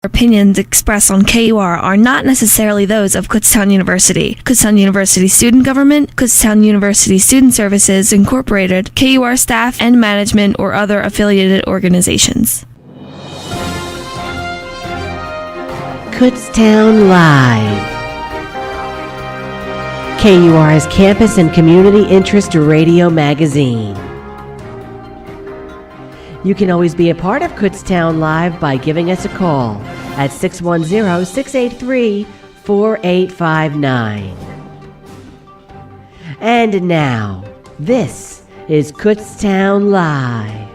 Opinions expressed on KUR are not necessarily those of Kutztown University, Kutztown University Student Government, Kutztown University Student Services Incorporated, KUR staff and management, or other affiliated organizations. Kutztown Live. KUR's campus and community interest radio magazine. You can always be a part of Kutztown Live by giving us a call at 610-683-4859. And now, this is Kutztown Live.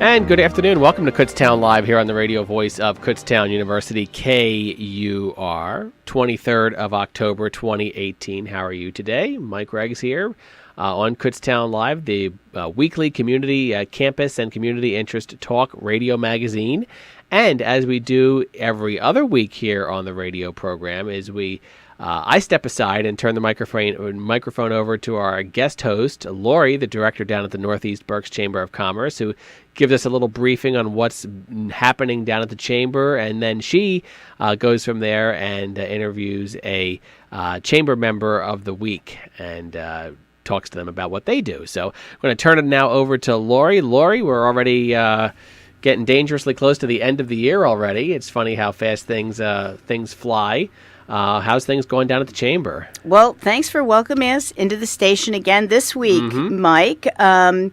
And good afternoon. Welcome to Kutztown Live here on the radio voice of Kutztown University, KUR, 23rd of October, 2018. How are you today? Mike Reggs here. On Kutztown Live, the weekly community campus and community interest talk radio magazine. And as we do every other week here on the radio program, I step aside and turn the microphone over to our guest host, Lori, the director down at the Northeast Berks Chamber of Commerce, who gives us a little briefing on what's happening down at the chamber, and then she goes from there and interviews a chamber member of the week and talks to them about what they do. So I'm going to turn it now over to Lori. Lori, we're already getting dangerously close to the end of the year already. It's funny how fast things fly. How's things going down at the chamber? Well, thanks for welcoming us into the station again this week, Mike. The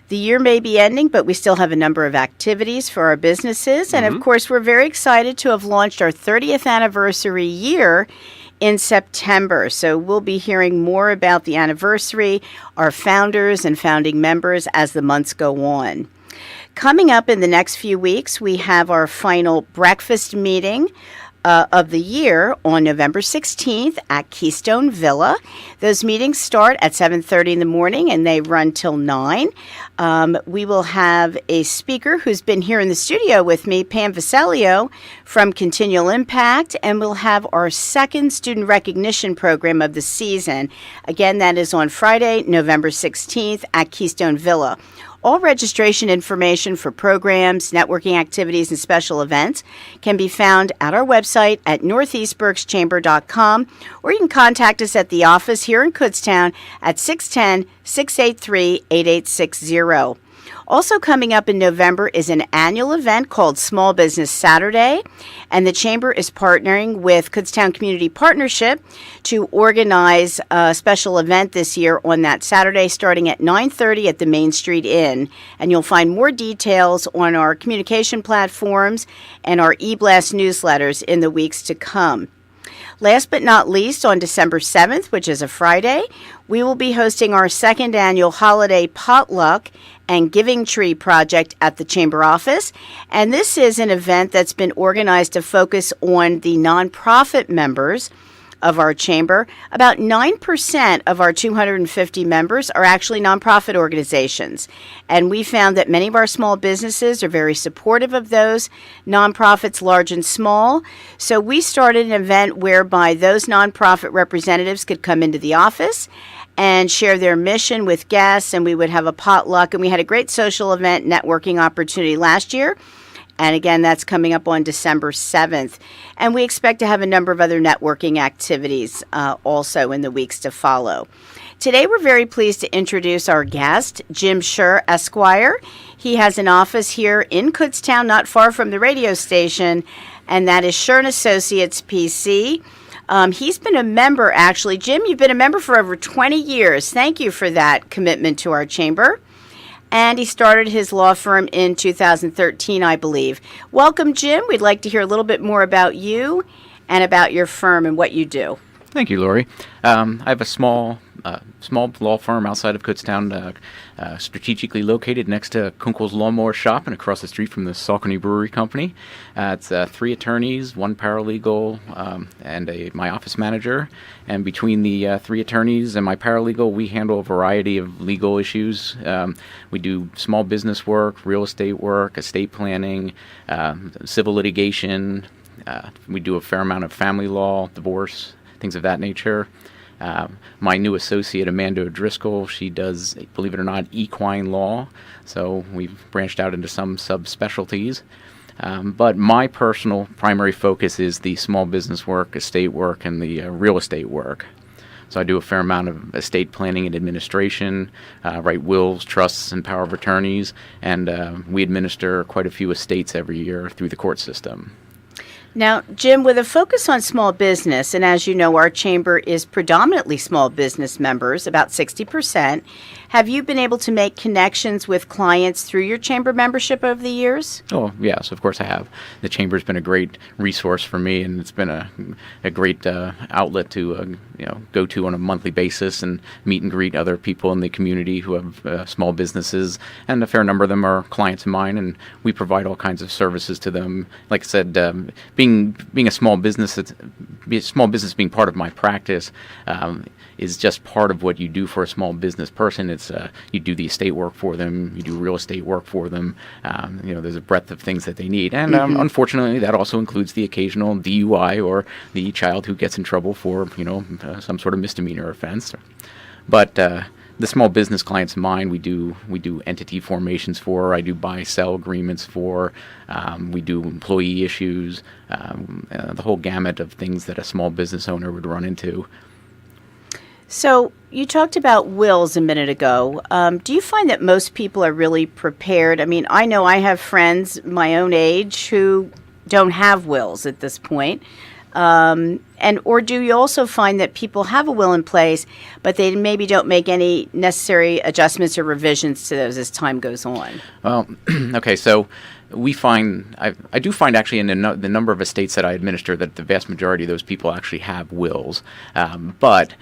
year may be ending, but we still have a number of activities for our businesses. And of course, we're very excited to have launched our 30th anniversary year in September. So we'll be hearing more about the anniversary, our founders and founding members as the months go on. Coming up in the next few weeks, we have our final breakfast meeting of the year on November 16th at Keystone Villa. Those meetings start at 7:30 in the morning and they run till 9. We will have a speaker who's been here in the studio with me, Pam Visalio from Continual Impact, and we'll have our second student recognition program of the season. Again, that is on Friday, November 16th at Keystone Villa. All registration information for programs, networking activities, and special events can be found at our website at northeastberkschamber.com, or you can contact us at the office here in Kutztown at 610-683-8860. Also coming up in November is an annual event called Small Business Saturday, and the Chamber is partnering with Kutztown Community Partnership to organize a special event this year on that Saturday starting at 9:30 at the Main Street Inn. And you'll find more details on our communication platforms and our e-blast newsletters in the weeks to come. Last but not least, on December 7th, which is a Friday, we will be hosting our second annual holiday potluck and Giving Tree project at the Chamber office. And this is an event that's been organized to focus on the nonprofit members of our chamber. About 9% of our 250 members are actually nonprofit organizations. And we found that many of our small businesses are very supportive of those nonprofits, large and small. So we started an event whereby those nonprofit representatives could come into the office and share their mission with guests, and we would have a potluck. And we had a great social event networking opportunity last year. And again, that's coming up on December 7th. And we expect to have a number of other networking activities also in the weeks to follow. Today, we're very pleased to introduce our guest, Jim Sher, Esquire. He has an office here in Kutztown, not far from the radio station, and that is Sher & Associates, PC. He's been a member, actually. Jim, you've been a member for over 20 years. Thank you for that commitment to our chamber. And he started his law firm in 2013, I believe. Welcome, Jim. We'd like to hear a little bit more about you and about your firm and what you do. Thank you, Lori. I have a small law firm outside of Kutztown, strategically located next to Kunkel's Lawnmower Shop and across the street from the Saucony Brewery Company. It's 3 attorneys, 1 paralegal, and my office manager. And between the 3 attorneys and my paralegal, we handle a variety of legal issues. We do small business work, real estate work, estate planning, civil litigation. We do a fair amount of family law, divorce, things of that nature. My new associate, Amanda O'Driscoll, she does, believe it or not, equine law. So we've branched out into some subspecialties. But my personal primary focus is the small business work, estate work, and the real estate work. So I do a fair amount of estate planning and administration, write wills, trusts, and power of attorneys, and we administer quite a few estates every year through the court system. Now, Jim, with a focus on small business, and as you know, our chamber is predominantly small business members, about 60%, have you been able to make connections with clients through your chamber membership over the years? Oh, yes, of course I have. The chamber's been a great resource for me, and it's been a great outlet to go to on a monthly basis and meet and greet other people in the community who have small businesses, and a fair number of them are clients of mine, and we provide all kinds of services to them. Like I said, being a small business, being part of my practice is just part of what you do for a small business person. It's you do the estate work for them, you do real estate work for them. There's a breadth of things that they need, and unfortunately, that also includes the occasional DUI or the child who gets in trouble for some sort of misdemeanor offense. But the small business clients of mine, we do entity formations for. I do buy-sell agreements for. We do employee issues. The whole gamut of things that a small business owner would run into. So you talked about wills a minute ago. Do you find that most people are really prepared? I mean, I know I have friends my own age who don't have wills at this point. Or do you also find that people have a will in place, but they maybe don't make any necessary adjustments or revisions to those as time goes on? Well, okay, so we find, I do find actually in the number of estates that I administer that the vast majority of those people actually have wills, but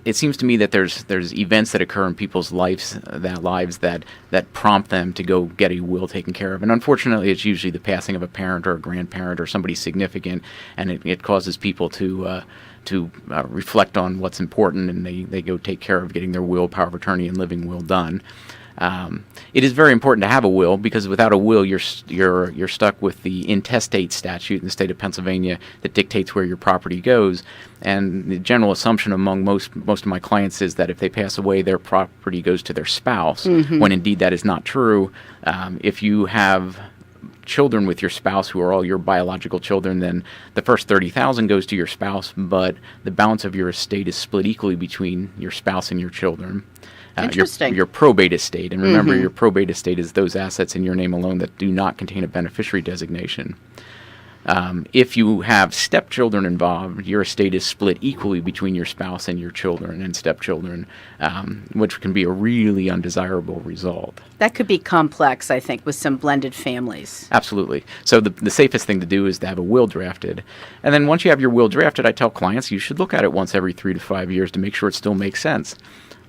it seems to me that there's events that occur in people's lives that prompt them to go get a will taken care of. And unfortunately, it's usually the passing of a parent or a grandparent or somebody significant, and it causes people to reflect on what's important, and they go take care of getting their will, power of attorney, and living will done. It is very important to have a will, because without a will, you're stuck with the intestate statute in the state of Pennsylvania that dictates where your property goes. And the general assumption among most of my clients is that if they pass away, their property goes to their spouse, when indeed that is not true. If you have children with your spouse who are all your biological children, then the first $30,000 goes to your spouse, but the balance of your estate is split equally between your spouse and your children. Interesting. Your probate estate. And remember, your probate estate is those assets in your name alone that do not contain a beneficiary designation. If you have stepchildren involved, your estate is split equally between your spouse and your children and stepchildren, which can be a really undesirable result. That could be complex, I think, with some blended families. Absolutely. So the safest thing to do is to have a will drafted. And then once you have your will drafted, I tell clients you should look at it once every 3 to 5 years to make sure it still makes sense.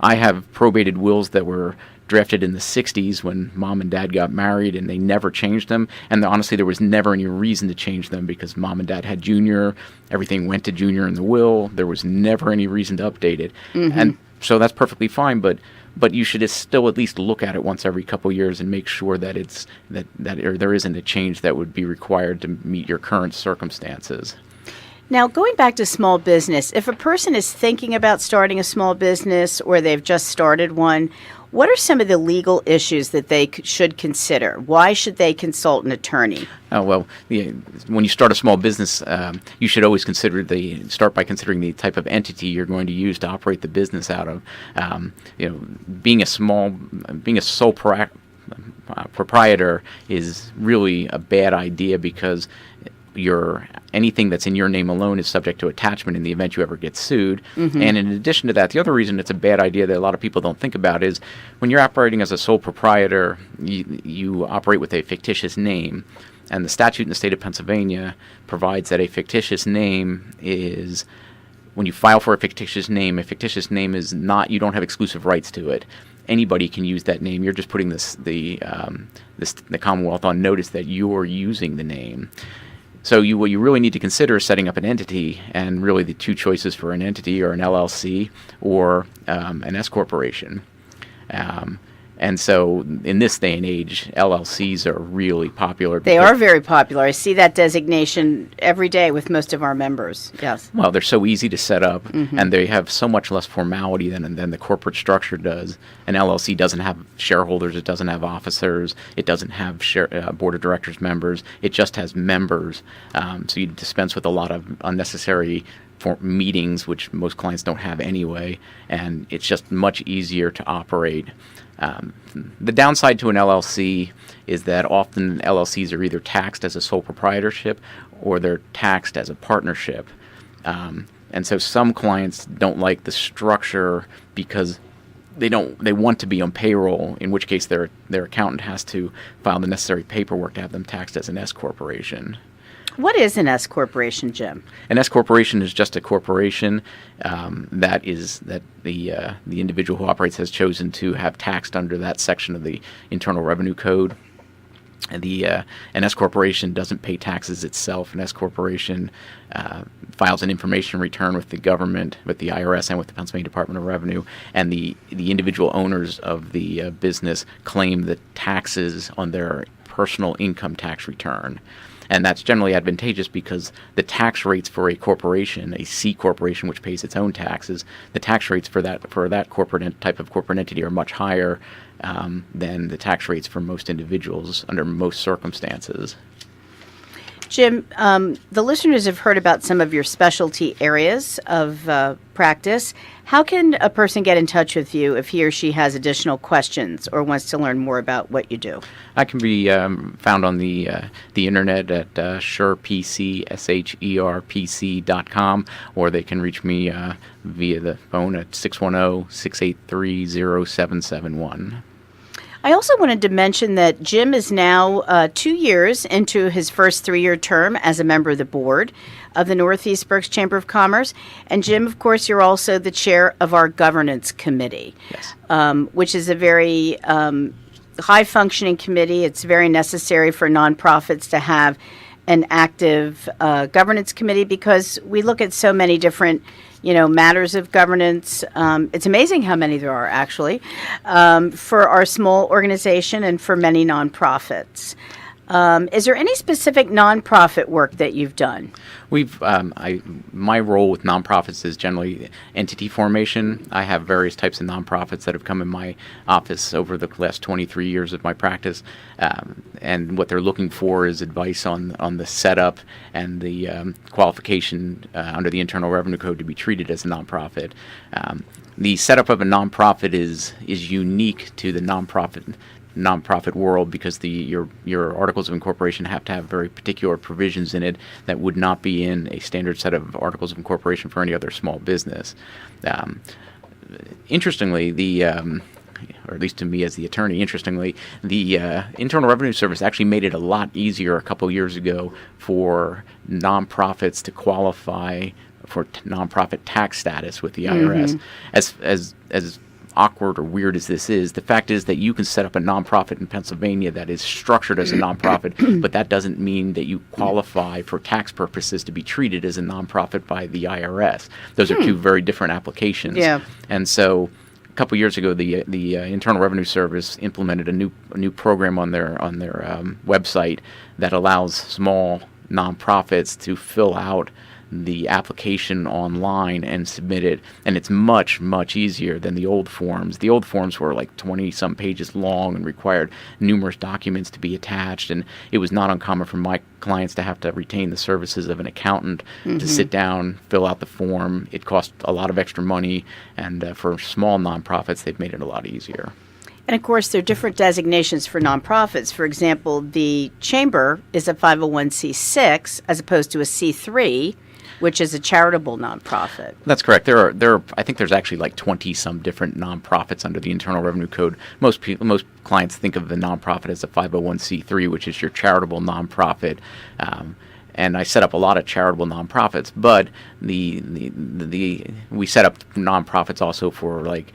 I have probated wills that were drafted in the 60s when mom and dad got married, and they never changed them. And honestly, there was never any reason to change them because mom and dad had Junior. Everything went to Junior in the will. There was never any reason to update it. And so that's perfectly fine, but you should still at least look at it once every couple years and make sure that there isn't a change that would be required to meet your current circumstances. Now, going back to small business, if a person is thinking about starting a small business or they've just started one, what are some of the legal issues that they should consider? Why should they consult an attorney? Oh, well, when you start a small business, you should always start by considering the type of entity you're going to use to operate the business out of. Being a sole proprietor is really a bad idea because anything that's in your name alone is subject to attachment in the event you ever get sued. And in addition to that, the other reason it's a bad idea that a lot of people don't think about is when you're operating as a sole proprietor, you operate with a fictitious name. And the statute in the state of Pennsylvania provides that a fictitious name is, when you file for a fictitious name is not, you don't have exclusive rights to it. Anybody can use that name. You're just putting the Commonwealth on notice that you're using the name. So what you really need to consider is setting up an entity, and really the two choices for an entity are an LLC or an S corporation. And so in this day and age, LLCs are really popular. They are very popular. I see that designation every day with most of our members. Yes. Well, they're so easy to set up, and they have so much less formality than the corporate structure does. An LLC doesn't have shareholders. It doesn't have officers. It doesn't have board of directors members. It just has members. So you dispense with a lot of unnecessary meetings, which most clients don't have anyway, and it's just much easier to operate. The downside to an LLC is that often LLCs are either taxed as a sole proprietorship or they're taxed as a partnership. And so some clients don't like the structure because they want to be on payroll, in which case their accountant has to file the necessary paperwork to have them taxed as an S corporation. What is an S corporation, Jim? An S corporation is just a corporation that the individual who operates has chosen to have taxed under that section of the Internal Revenue Code. And an S corporation doesn't pay taxes itself. An S corporation files an information return with the government, with the IRS, and with the Pennsylvania Department of Revenue. And the individual owners of the business claim the taxes on their personal income tax return. And that's generally advantageous because the tax rates for a corporation, a C corporation which pays its own taxes, the tax rates for that type of corporate entity are much higher than the tax rates for most individuals under most circumstances. Jim, the listeners have heard about some of your specialty areas of practice. How can a person get in touch with you if he or she has additional questions or wants to learn more about what you do? I can be found on the internet at sherpc.com, or they can reach me via the phone at 610-683-0771. I also wanted to mention that Jim is now 2 years into his first 3-year term as a member of the board of the Northeast Berks Chamber of Commerce. And Jim, of course, you're also the chair of our governance committee, yes. Which is a very high-functioning committee. It's very necessary for nonprofits to have an active governance committee because we look at so many different matters of governance. It's amazing how many there are, actually, for our small organization and for many nonprofits. Is there any specific nonprofit work that you've done? My role with nonprofits is generally entity formation. I have various types of nonprofits that have come in my office over the last 23 years of my practice, and what they're looking for is advice on the setup and the qualification under the Internal Revenue Code to be treated as a nonprofit. The setup of a nonprofit is unique to the nonprofit world because your articles of incorporation have to have very particular provisions in it that would not be in a standard set of articles of incorporation for any other small business. Interestingly, or at least to me as the attorney, the Internal Revenue Service actually made it a lot easier a couple years ago for nonprofits to qualify for nonprofit tax status with the IRS. As awkward or weird as this is, the fact is that you can set up a nonprofit in Pennsylvania that is structured as a nonprofit, but that doesn't mean that you qualify for tax purposes to be treated as a nonprofit by the IRS. Those are two very different applications. Yeah. And so a couple years ago, the Internal Revenue Service implemented a new program on their website that allows small nonprofits to fill out the application online and submit it, and it's much, much easier than the old forms. The old forms were like 20-some pages long and required numerous documents to be attached, and it was not uncommon for my clients to have to retain the services of an accountant to sit down, fill out the form. It cost a lot of extra money, and for small nonprofits, they've made it a lot easier. And, of course, there are different designations for nonprofits. For example, the Chamber is a 501c6 as opposed to a C3, which is a charitable nonprofit. That's correct. There are. I think there's actually like 20-some different nonprofits under the Internal Revenue Code. Most clients think of the nonprofit as a 501c3, which is your charitable nonprofit. And I set up a lot of charitable nonprofits, but we set up nonprofits also for like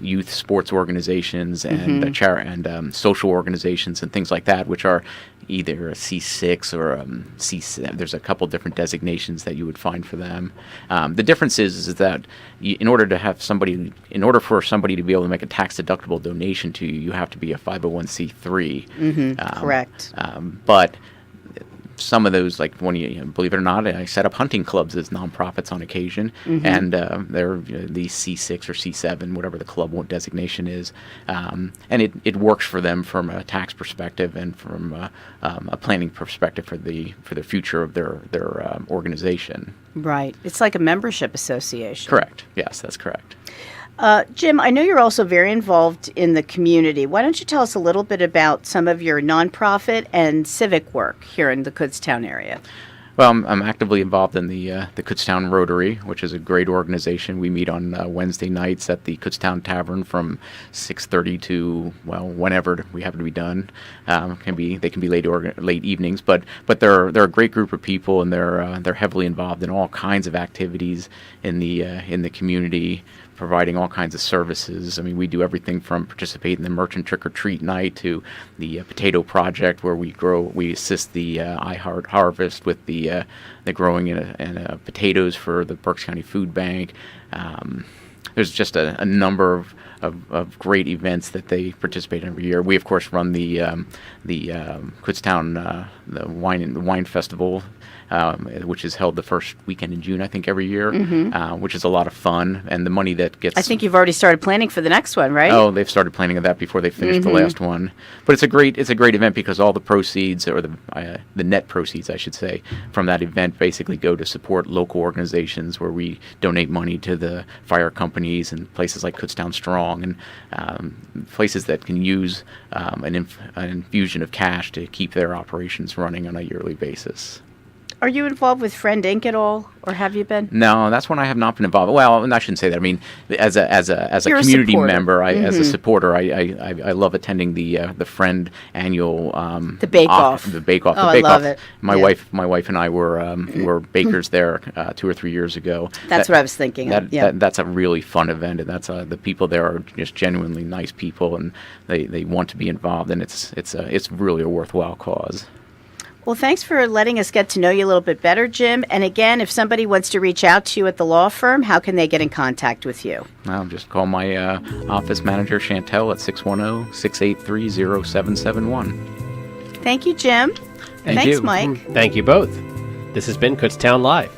youth sports organizations and social organizations and things like that, which are either a C6 or C7. There's a couple different designations that you would find for them. The difference is that in order for somebody to be able to make a tax-deductible donation to you, you have to be a 501c3. Correct. But some of those, like when you believe it or not, I set up hunting clubs as nonprofits on occasion, and they're the C6 or C7, whatever the club designation is, and it works for them from a tax perspective and from a planning perspective for the future of their organization. Right. It's like a membership association. Correct. Yes, that's correct. Jim, I know you're also very involved in the community. Why don't you tell us a little bit about some of your nonprofit and civic work here in the Kutztown area? Well, I'm actively involved in the Kutztown Rotary, which is a great organization. We meet on Wednesday nights at the Kutztown Tavern from 6:30 to whenever we have to be done. They can be late evenings, but they're a great group of people, and they're heavily involved in all kinds of activities in the community, providing all kinds of services. I mean, we do everything from participate in the merchant trick-or-treat night to the potato project, where we assist the iHeart Harvest with the growing and potatoes for the Berks County Food Bank. There's just a number of great events that they participate in every year. We of course run the Kutztown the wine festival, which is held the first weekend in June, I think, every year, which is a lot of fun. And the money that gets... I think you've already started planning for the next one, right? Oh, they've started planning that before they finished the last one. But it's a great event because all the proceeds, or the net proceeds, I should say, from that event basically go to support local organizations where we donate money to the fire companies and places like Kutztown Strong, and places that can use an infusion of cash to keep their operations running on a yearly basis. Are you involved with Friend Inc. at all, or have you been? No, that's one I have not been involved. Well, I shouldn't say that. I mean, as a You're community a member, as a supporter, I love attending the Friend annual the Bake Off. The Bake Off. Oh, the Bake I love Off. it. My wife and I were bakers there 2 or 3 years ago. That's what I was thinking. That's a really fun event, and that's the people there are just genuinely nice people, and they want to be involved, and it's really a worthwhile cause. Well, thanks for letting us get to know you a little bit better, Jim. And again, if somebody wants to reach out to you at the law firm, how can they get in contact with you? I'll just call my office manager, Chantel, at 610-683-0771. Thank you, Jim. Thanks, you. Mike. Thank you both. This has been Kutztown Live.